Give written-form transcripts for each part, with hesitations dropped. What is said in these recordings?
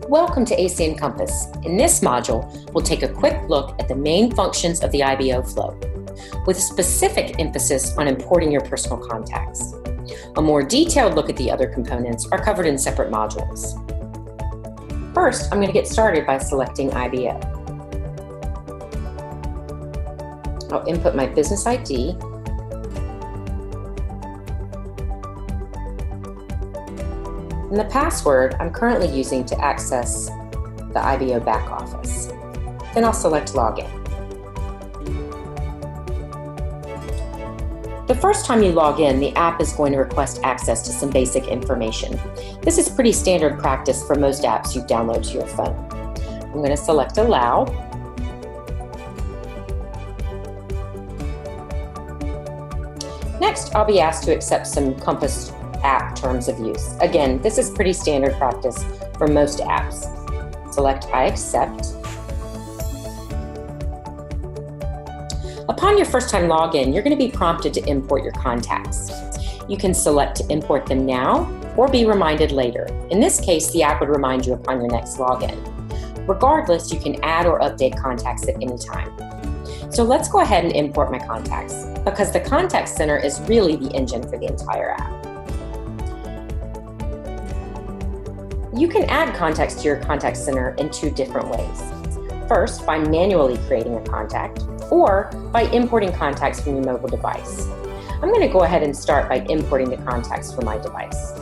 Welcome to AC Encompass. In this module, we'll take a quick look at the main functions of the IBO flow, with a specific emphasis on importing your personal contacts. A more detailed look at the other components are covered in separate modules. First, I'm going to get started by selecting IBO. I'll input my business ID, and the password I'm currently using to access the IBO back office. Then I'll select Login. The first time you log in, the app is going to request access to some basic information. This is pretty standard practice for most apps you download to your phone. I'm going to select Allow. Next, I'll be asked to accept some Compass app terms of use. Again, this is pretty standard practice for most apps. Select I accept. Upon your first time login, you're going to be prompted to import your contacts. You can select to import them now or be reminded later. In this case, the app would remind you upon your next login. Regardless, you can add or update contacts at any time. So let's go ahead and import my contacts, because the Contact Center is really the engine for the entire app. You can add contacts to your Contact Center in two different ways. First, by manually creating a contact, or by importing contacts from your mobile device. I'm going to go ahead and start by importing the contacts from my device.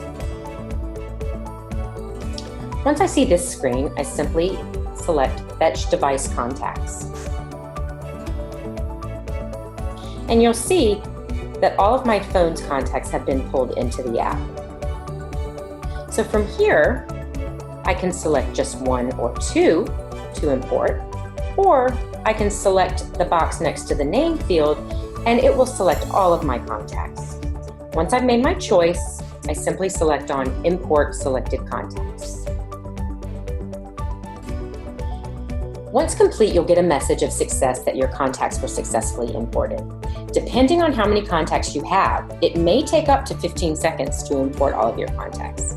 Once I see this screen, I simply select Fetch Device Contacts. And you'll see that all of my phone's contacts have been pulled into the app. So from here, I can select just one or two to import, or I can select the box next to the name field and it will select all of my contacts. Once I've made my choice, I simply select on Import Selected Contacts. Once complete, you'll get a message of success that your contacts were successfully imported. Depending on how many contacts you have, it may take up to 15 seconds to import all of your contacts.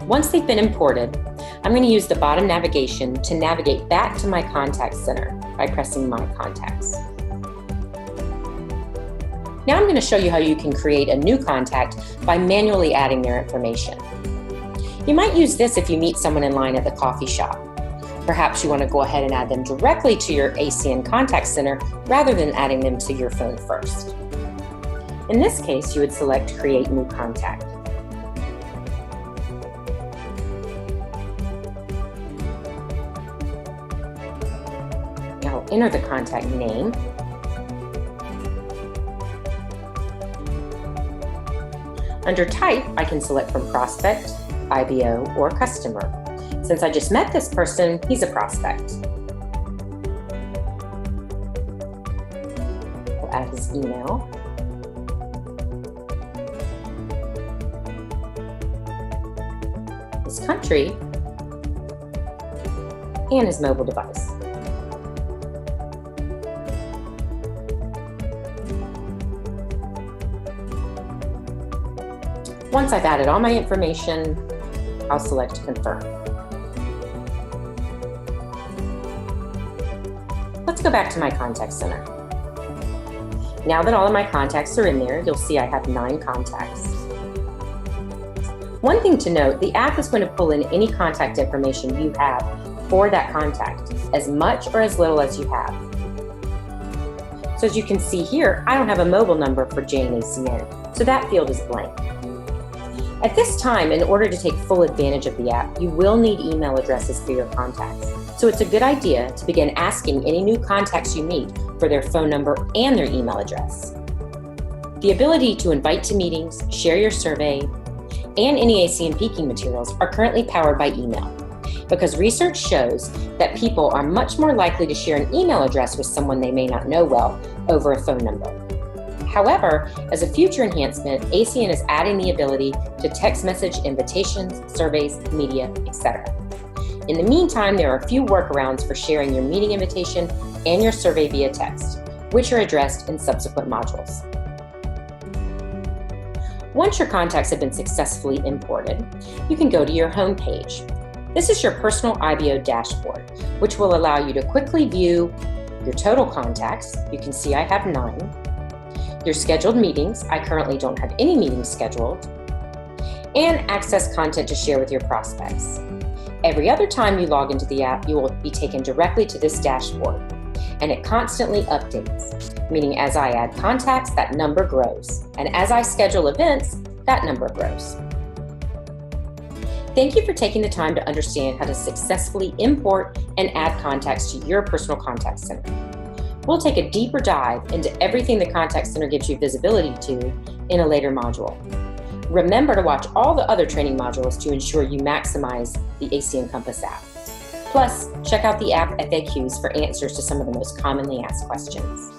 Once they've been imported, I'm going to use the bottom navigation to navigate back to my Contact Center by pressing My Contacts. Now I'm going to show you how you can create a new contact by manually adding their information. You might use this if you meet someone in line at the coffee shop. Perhaps you want to go ahead and add them directly to your ACN Contact Center rather than adding them to your phone first. In this case, you would select Create New Contact. I'll enter the contact name. Under Type, I can select from Prospect, IBO, or Customer. Since I just met this person, he's a prospect. We'll add his email. His country, and his mobile device. Once I've added all my information, I'll select Confirm. Let's go back to my Contact Center. Now that all of my contacts are in there, you'll see I have 9 contacts. One thing to note, the app is going to pull in any contact information you have for that contact, as much or as little as you have. So as you can see here, I don't have a mobile number for Jane ACN, so that field is blank. At this time, in order to take full advantage of the app, you will need email addresses for your contacts. So it's a good idea to begin asking any new contacts you meet for their phone number and their email address. The ability to invite to meetings, share your survey, and any ACN peaking materials are currently powered by email, because research shows that people are much more likely to share an email address with someone they may not know well over a phone number. However, as a future enhancement, ACN is adding the ability to text message invitations, surveys, media, etc. In the meantime, there are a few workarounds for sharing your meeting invitation and your survey via text, which are addressed in subsequent modules. Once your contacts have been successfully imported, you can go to your home page. This is your personal IBO dashboard, which will allow you to quickly view your total contacts. You can see I have 9. Your scheduled meetings. I currently don't have any meetings scheduled. And access content to share with your prospects. Every other time you log into the app, you will be taken directly to this dashboard, and it constantly updates, meaning as I add contacts, that number grows, and as I schedule events, that number grows. Thank you for taking the time to understand how to successfully import and add contacts to your personal contact center. We'll take a deeper dive into everything the contact center gives you visibility to in a later module. Remember to watch all the other training modules to ensure you maximize the AC Encompass app. Plus, check out the app FAQs for answers to some of the most commonly asked questions.